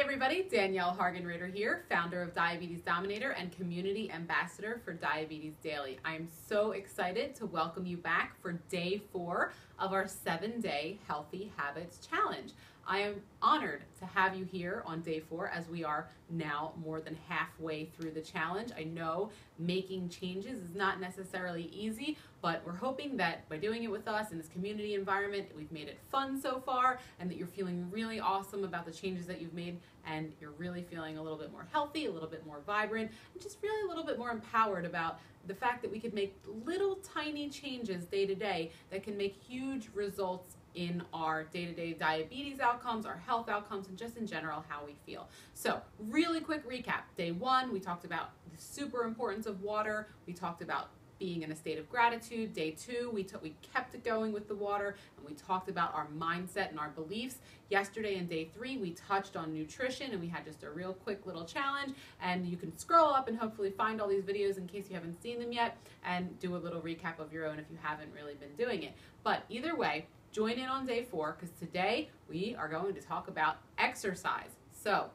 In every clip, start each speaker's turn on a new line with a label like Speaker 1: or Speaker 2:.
Speaker 1: everybody, Danielle Hargan-Ritter here, founder of Diabetes Dominator and community ambassador for Diabetes Daily. I am so excited to welcome you back for day 4 of our 7-day Healthy Habits Challenge. I am honored to have you here on day 4 as we are now more than halfway through the challenge. I know making changes is not necessarily easy, but we're hoping that by doing it with us in this community environment, we've made it fun so far and that you're feeling really awesome about the changes that you've made and you're really feeling a little bit more healthy, a little bit more vibrant, and just really a little bit more empowered about the fact that we could make little tiny changes day to day that can make huge results in our day-to-day diabetes outcomes, our health outcomes, and just in general how we feel. So really quick recap. Day 1, we talked about the super importance of water. We talked about being in a state of gratitude. Day 2, we kept it going with the water, and we talked about our mindset and our beliefs. Yesterday in day 3, we touched on nutrition, and we had just a real quick little challenge, and you can scroll up and hopefully find all these videos in case you haven't seen them yet, and do a little recap of your own if you haven't really been doing it. But either way, join in on day 4 because today we are going to talk about exercise. So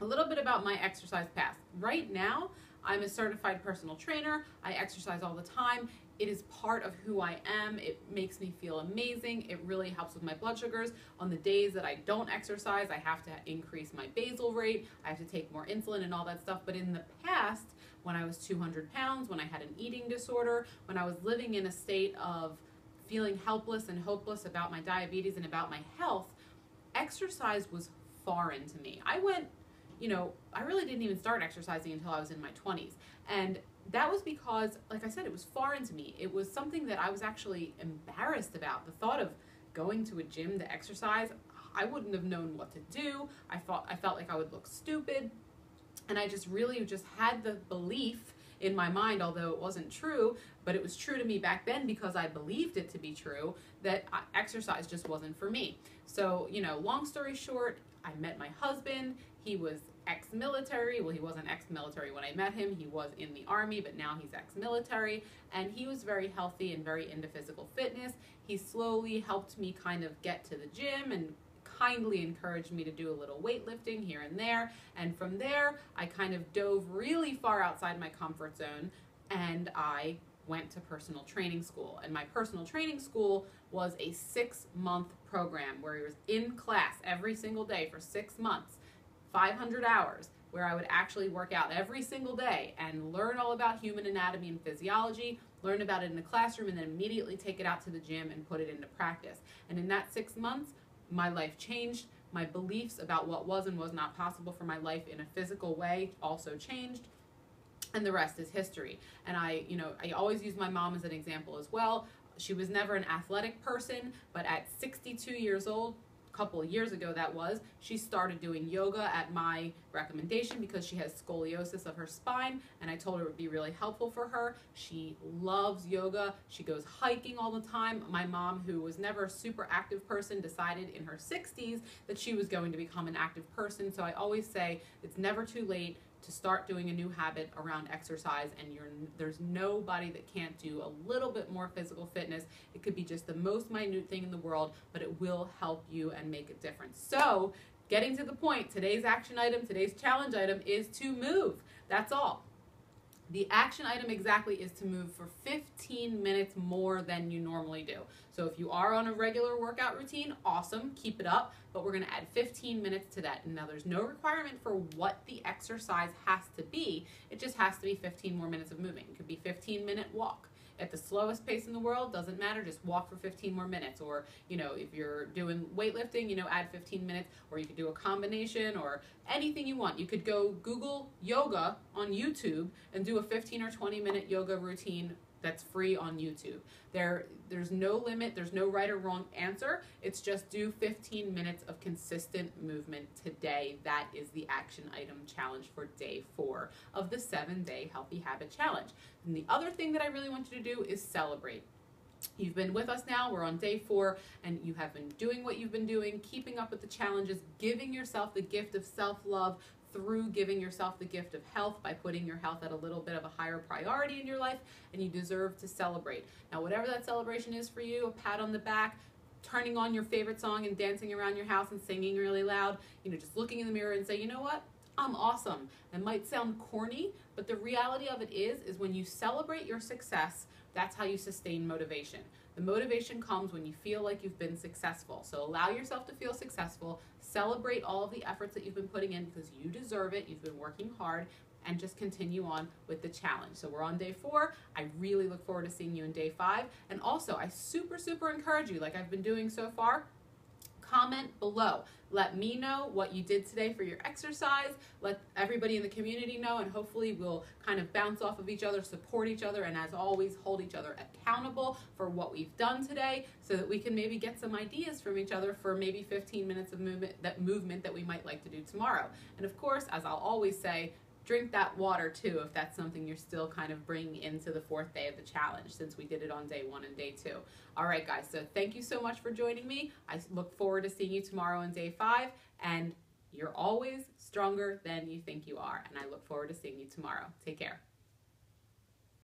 Speaker 1: a little bit about my exercise past. Right now, I'm a certified personal trainer. I exercise all the time. It is part of who I am. It makes me feel amazing. It really helps with my blood sugars. On the days that I don't exercise, I have to increase my basal rate. I have to take more insulin and all that stuff. But in the past, when I was 200 pounds, when I had an eating disorder, when I was living in a state of feeling helpless and hopeless about my diabetes and about my health, exercise was foreign to me. I really didn't even start exercising until I was in my 20s. And that was because, like I said, it was foreign to me. It was something that I was actually embarrassed about. The thought of going to a gym to exercise, I wouldn't have known what to do. I felt like I would look stupid. And I just really had the belief in my mind, although it wasn't true, but it was true to me back then because I believed it to be true, that exercise just wasn't for me. So, long story short, I met my husband. He was ex-military. Well, he wasn't ex-military when I met him. He was in the Army, but now he's ex-military. And he was very healthy and very into physical fitness. He slowly helped me kind of get to the gym and kindly encouraged me to do a little weightlifting here and there. And from there, I kind of dove really far outside my comfort zone and I went to personal training school. And my personal training school was a 6-month program where I was in class every single day for 6 months, 500 hours, where I would actually work out every single day and learn all about human anatomy and physiology, learn about it in the classroom, and then immediately take it out to the gym and put it into practice. And in that 6 months, my life changed. My beliefs about what was and was not possible for my life in a physical way also changed. And the rest is history. And I always use my mom as an example as well. She was never an athletic person, but at 62 years old, a couple of years ago that was, she started doing yoga at my recommendation because she has scoliosis of her spine, and I told her it would be really helpful for her. She loves yoga. She goes hiking all the time. My mom, who was never a super active person, decided in her 60s that she was going to become an active person. So I always say it's never too late to start doing a new habit around exercise, and there's nobody that can't do a little bit more physical fitness. It could be just the most minute thing in the world, but it will help you and make a difference. So, getting to the point, today's action item, today's challenge item is to move. That's all. The action item exactly is to move for 15 minutes more than you normally do. So if you are on a regular workout routine, awesome, keep it up, but we're gonna add 15 minutes to that. And now there's no requirement for what the exercise has to be. It just has to be 15 more minutes of moving. It could be 15-minute walk. At the slowest pace in the world, doesn't matter, just walk for 15 more minutes. Or, if you're doing weightlifting, add 15 minutes, or you could do a combination or anything you want. You could go Google yoga on YouTube and do a 15 or 20-minute yoga routine that's free on YouTube. There's no limit, there's no right or wrong answer. It's just do 15 minutes of consistent movement today. That is the action item challenge for day 4 of the 7-day Healthy Habit Challenge. And the other thing that I really want you to do is celebrate. You've been with us now, we're on day 4, and you have been doing what you've been doing, keeping up with the challenges, giving yourself the gift of self-love through giving yourself the gift of health by putting your health at a little bit of a higher priority in your life, and you deserve to celebrate. Now, whatever that celebration is for you, a pat on the back, turning on your favorite song and dancing around your house and singing really loud, just looking in the mirror and say, you know what? I'm awesome. It might sound corny, but the reality of it is when you celebrate your success, that's how you sustain motivation. The motivation comes when you feel like you've been successful. So allow yourself to feel successful, celebrate all of the efforts that you've been putting in because you deserve it, you've been working hard, and just continue on with the challenge. So we're on day 4. I really look forward to seeing you in day 5. And also, I super encourage you, like I've been doing so far, comment below. Let me know what you did today for your exercise. Let everybody in the community know, and hopefully we'll kind of bounce off of each other, support each other, and as always, hold each other accountable for what we've done today so that we can maybe get some ideas from each other for maybe 15 minutes of movement that we might like to do tomorrow. And of course, as I'll always say, drink that water too if that's something you're still kind of bringing into the 4th day of the challenge, since we did it on day 1 and day 2. All right, guys, so thank you so much for joining me. I look forward to seeing you tomorrow on day 5, and you're always stronger than you think you are, and I look forward to seeing you tomorrow. Take care.